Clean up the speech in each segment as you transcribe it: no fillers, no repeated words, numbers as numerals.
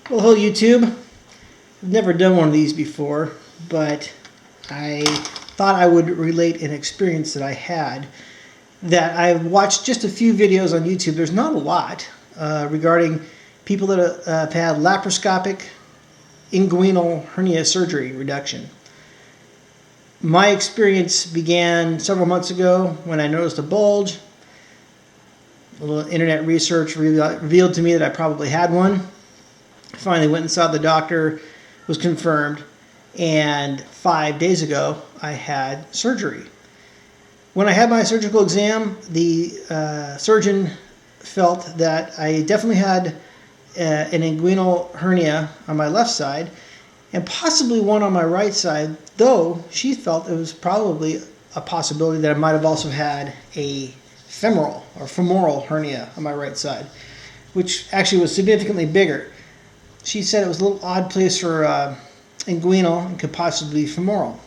Well, hello YouTube. I've never done one of these before, but I thought I would relate an experience that I had. That I've watched just a few videos on YouTube. There's not a lot regarding people that have had laparoscopic inguinal hernia surgery reduction. My experience began several months ago when I noticed a bulge. A little internet research revealed to me that I probably had one. Finally went and saw the doctor, was confirmed, and 5 days ago I had surgery. When I had my surgical exam, the surgeon felt that I definitely had an inguinal hernia on my left side and possibly one on my right side, though she felt it was probably a possibility that I might have also had a femoral hernia on my right side, which actually was significantly bigger. She said it was a little odd place for inguinal and could possibly be femoral.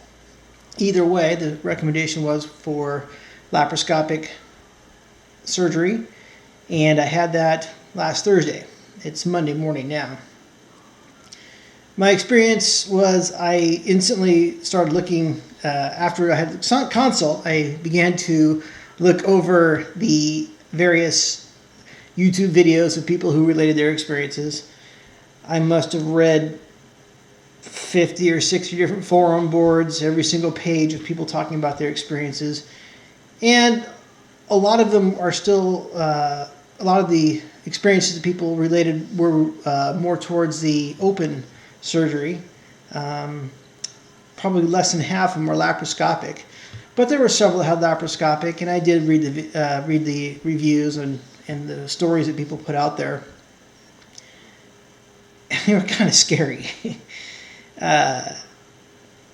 Either way, the recommendation was for laparoscopic surgery, and I had that last Thursday. It's Monday morning now. My experience was I instantly started looking, after I had the consult, I began to look over the various YouTube videos of people who related their experiences. I must have read 50 or 60 different forum boards, every single page of people talking about their experiences. And a lot of them are still, a lot of the experiences that people related were more towards the open surgery. Probably less than half of them were laparoscopic. But there were several that had laparoscopic, and I did read the reviews and the stories that people put out there. They were kind of scary. The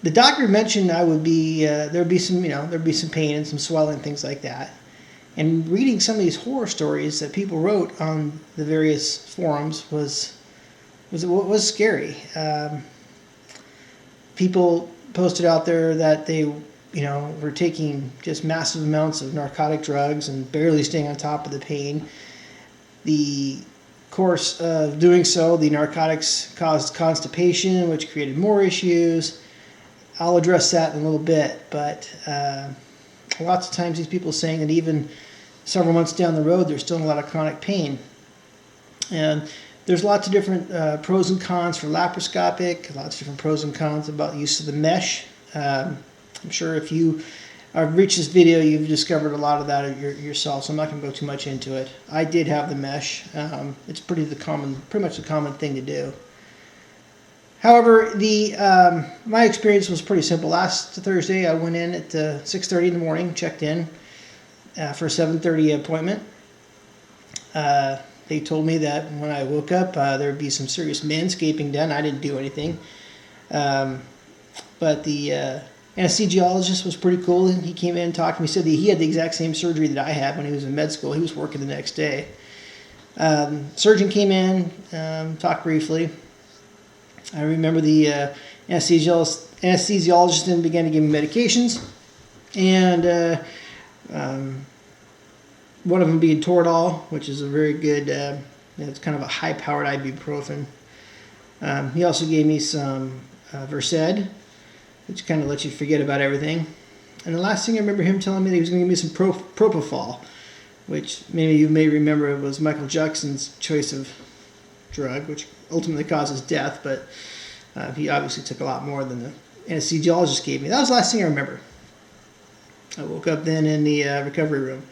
doctor mentioned I would be there'd be some pain and some swelling, things like that. And reading some of these horror stories that people wrote on the various forums was scary. People posted out there that they were taking just massive amounts of narcotic drugs and barely staying on top of the pain. The course of doing so, the narcotics caused constipation, which created more issues. I'll address that in a little bit, but lots of times these people are saying that even several months down the road, there's still a lot of chronic pain. And there's lots of different pros and cons for laparoscopic, lots of different pros and cons about use of the mesh. I'm sure if you reached this video, you've discovered a lot of that yourself, so I'm not going to go too much into it. I did have the mesh. It's pretty much the common thing to do. However, my experience was pretty simple. Last Thursday, I went in at 6:30 in the morning, checked in for a 7:30 appointment. They told me that when I woke up, there would be some serious manscaping done. I didn't do anything. But the anesthesiologist was pretty cool. He came in and talked to me. He said that he had the exact same surgery that I had when he was in med school. He was working the next day. Surgeon came in, talked briefly. I remember the anesthesiologist then began to give me medications, and one of them being Toradol, which is a very good, it's kind of a high-powered ibuprofen. He also gave me some Versed, which kind of lets you forget about everything. And the last thing I remember him telling me that he was going to give me some propofol, which maybe you may remember it was Michael Jackson's choice of drug, which ultimately causes death, but he obviously took a lot more than the anesthesiologist gave me. That was the last thing I remember. I woke up then in the recovery room.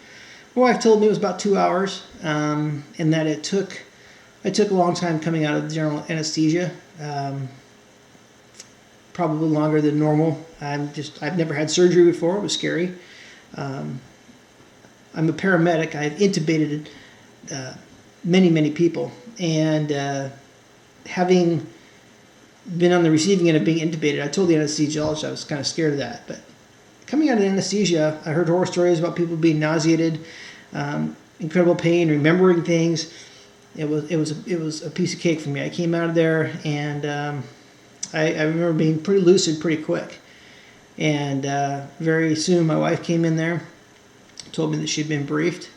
My wife told me it was about 2 hours, and that it took a long time coming out of the general anesthesia. Probably longer than normal. I've never had surgery before. It was scary. I'm a paramedic. I've intubated many people, and having been on the receiving end of being intubated, I told the anesthesiologist I was kind of scared of that. But coming out of anesthesia, I heard horror stories about people being nauseated, incredible pain, remembering things. It was a piece of cake for me. I came out of there, and I remember being pretty lucid pretty quick. And very soon my wife came in there, told me that she'd been briefed,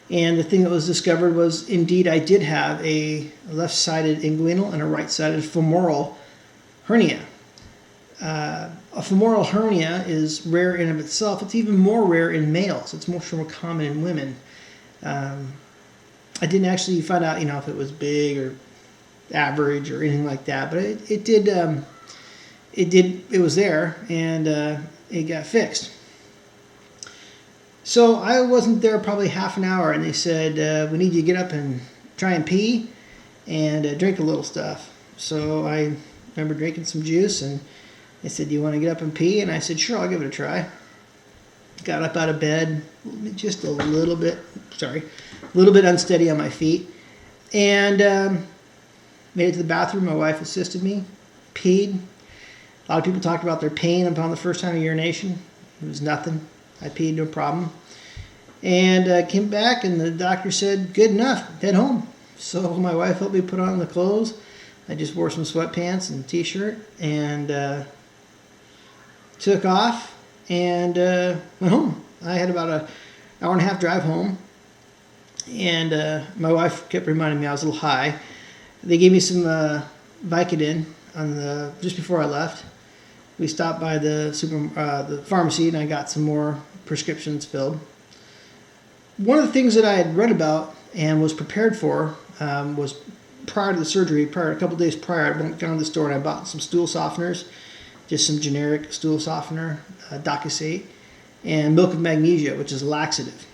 And the thing that was discovered was, indeed, I did have a left-sided inguinal and a right-sided femoral hernia. A femoral hernia is rare in of itself. It's even more rare in males. It's much more common in women. I didn't actually find out, if it was big or average or anything like that, but it was there, and it got fixed. So I wasn't there probably half an hour, and they said, we need you to get up and try and pee and drink a little stuff. So I remember drinking some juice, and they said, do you want to get up and pee? And I said, sure, I'll give it a try. Got up out of bed, just a little bit unsteady on my feet, and made it to the bathroom. My wife assisted me, peed. A lot of people talked about their pain upon the first time of urination. It was nothing. I peed, no problem. And came back, and the doctor said, good enough, head home. So my wife helped me put on the clothes. I just wore some sweatpants and a t-shirt, and took off and went home. I had about an hour and a half drive home, and my wife kept reminding me I was a little high. They gave me some Vicodin just before I left. We stopped by the pharmacy, and I got some more prescriptions filled. One of the things that I had read about and was prepared for was prior to the surgery, a couple days prior, I went down to the store and I bought some stool softeners, just some generic stool softener, Docusate, and milk of magnesia, which is a laxative.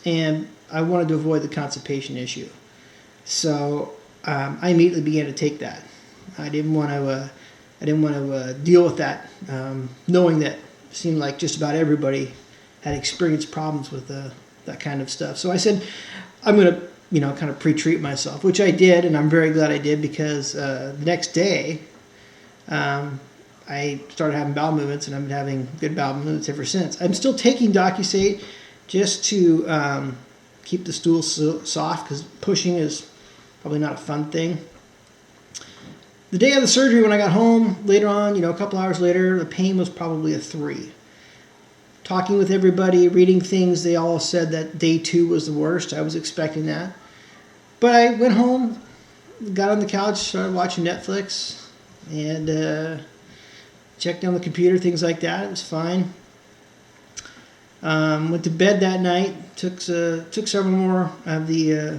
And I wanted to avoid the constipation issue. So I immediately began to take that. I didn't want to deal with that, knowing that it seemed like just about everybody had experienced problems with that kind of stuff. So I said, I'm going to, kind of pre-treat myself, which I did, and I'm very glad I did, because the next day I started having bowel movements, and I've been having good bowel movements ever since. I'm still taking Docusate just to keep the stool soft, because pushing is probably not a fun thing. The day of the surgery, when I got home, later on, a couple hours later, the pain was probably a 3. Talking with everybody, reading things, they all said that day 2 was the worst. I was expecting that. But I went home, got on the couch, started watching Netflix, and checked on the computer, things like that. It was fine. Went to bed that night, took several more of the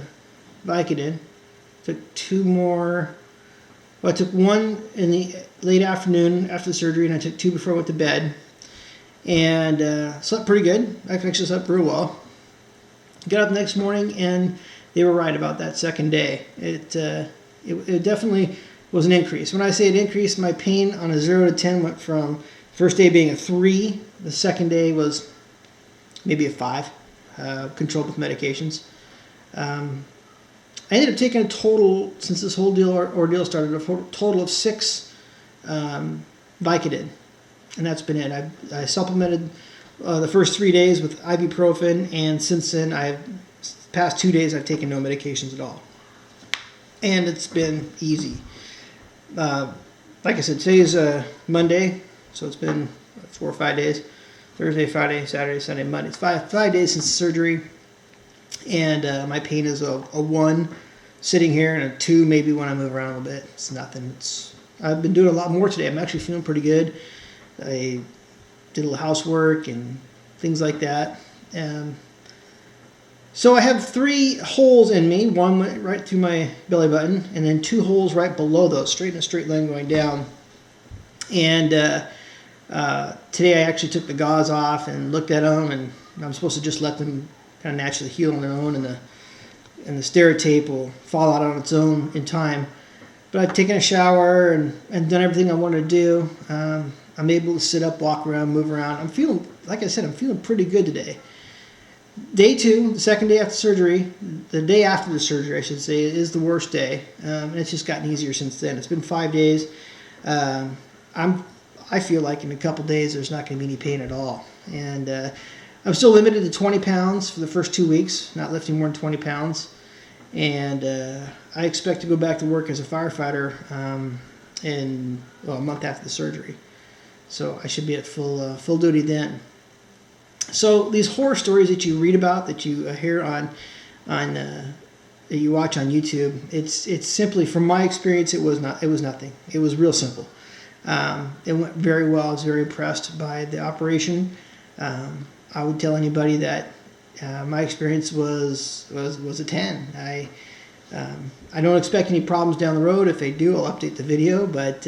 Vicodin. Took 2 more. Well, I took 1 in the late afternoon after the surgery, and I took 2 before I went to bed. And slept pretty good. I actually slept real well. Got up the next morning, and they were right about that second day. It definitely was an increase. When I say an increase, my pain on a 0 to 10 went from first day being a 3. The second day was maybe a 5, controlled with medications. I ended up taking a total, since this whole ordeal started, a total of 6 Vicodin. And that's been it. I supplemented the first 3 days with ibuprofen, and since then, past 2 days, I've taken no medications at all. And it's been easy. Like I said, today is Monday, so it's been 4 or 5 days. Thursday, Friday, Saturday, Sunday, Monday. It's 5 days since surgery, and my pain is a 1 sitting here, and a 2 maybe when I move around a little bit. It's nothing. I've been doing a lot more today. I'm actually feeling pretty good. I did a little housework and things like that. So I have 3 holes in me. 1 went right through my belly button, and then 2 holes right below those, straight in a straight line going down. And today I actually took the gauze off and looked at them, and I'm supposed to just let them kind of naturally heal on their own, and the Steri-tape will fall out on its own in time. But I've taken a shower and done everything I wanted to do. I'm able to sit up, walk around, move around. I'm feeling, like I said, I'm feeling pretty good today. Day 2, the second day after surgery, the day after the surgery, I should say, is the worst day. And it's just gotten easier since then. It's been 5 days. I feel like in a couple days there's not going to be any pain at all. And I'm still limited to 20 pounds for the first 2 weeks, not lifting more than 20 pounds. And I expect to go back to work as a firefighter in a month after the surgery. So I should be at full duty then. So these horror stories that you read about, that you hear on on that you watch on YouTube. It's simply, from my experience, it was nothing. It was real simple. It went very well. I was very impressed by the operation. I would tell anybody that my experience was a 10. I don't expect any problems down the road. If they do, I'll update the video. But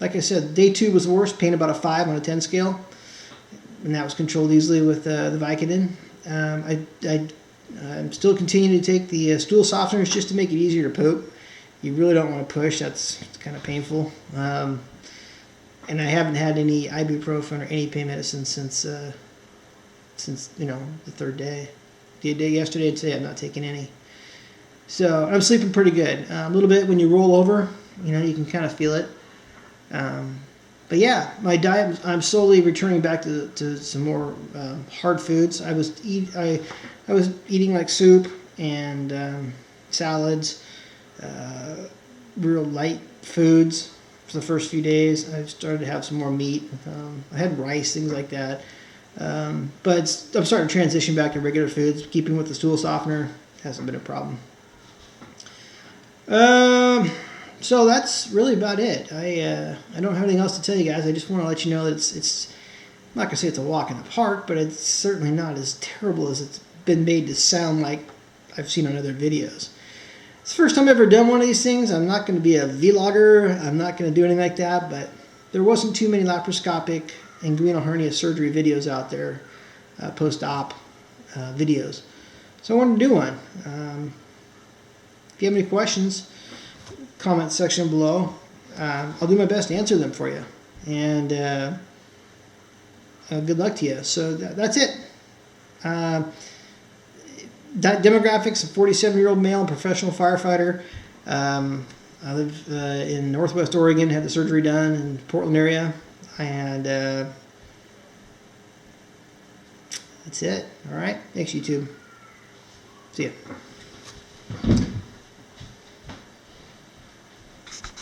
like I said, day 2 was the worst. Pain about a 5 on a 10 scale, and that was controlled easily with the Vicodin. I'm still continuing to take the stool softeners just to make it easier to poop. You really don't want to push. It's kind of painful. And I haven't had any ibuprofen or any pain medicine since the 3rd day. The day yesterday and today, I'm not taking any. So I'm sleeping pretty good. A little bit when you roll over, you can kind of feel it. But yeah, my diet, I'm slowly returning back to some more hard foods. I was eating like soup and salads, real light foods for the first few days. I started to have some more meat. I had rice, things like that. But I'm starting to transition back to regular foods. Keeping with the stool softener hasn't been a problem. So that's really about it. I don't have anything else to tell you guys. I just want to let you know that it's I'm not gonna say it's a walk in the park, but it's certainly not as terrible as it's been made to sound like I've seen on other videos. It's the first time I've ever done one of these things. I'm not going to be a vlogger. I'm not going to do anything like that, but there wasn't too many laparoscopic inguinal hernia surgery videos out there, post-op videos. So I wanted to do one. If you have any questions, comment section below. I'll do my best to answer them for you. And good luck to you. So that's it. Demographics: a 47-year-old male, professional firefighter. I live in Northwest Oregon, had the surgery done in the Portland area. And that's it. All right. Thanks, YouTube. See ya.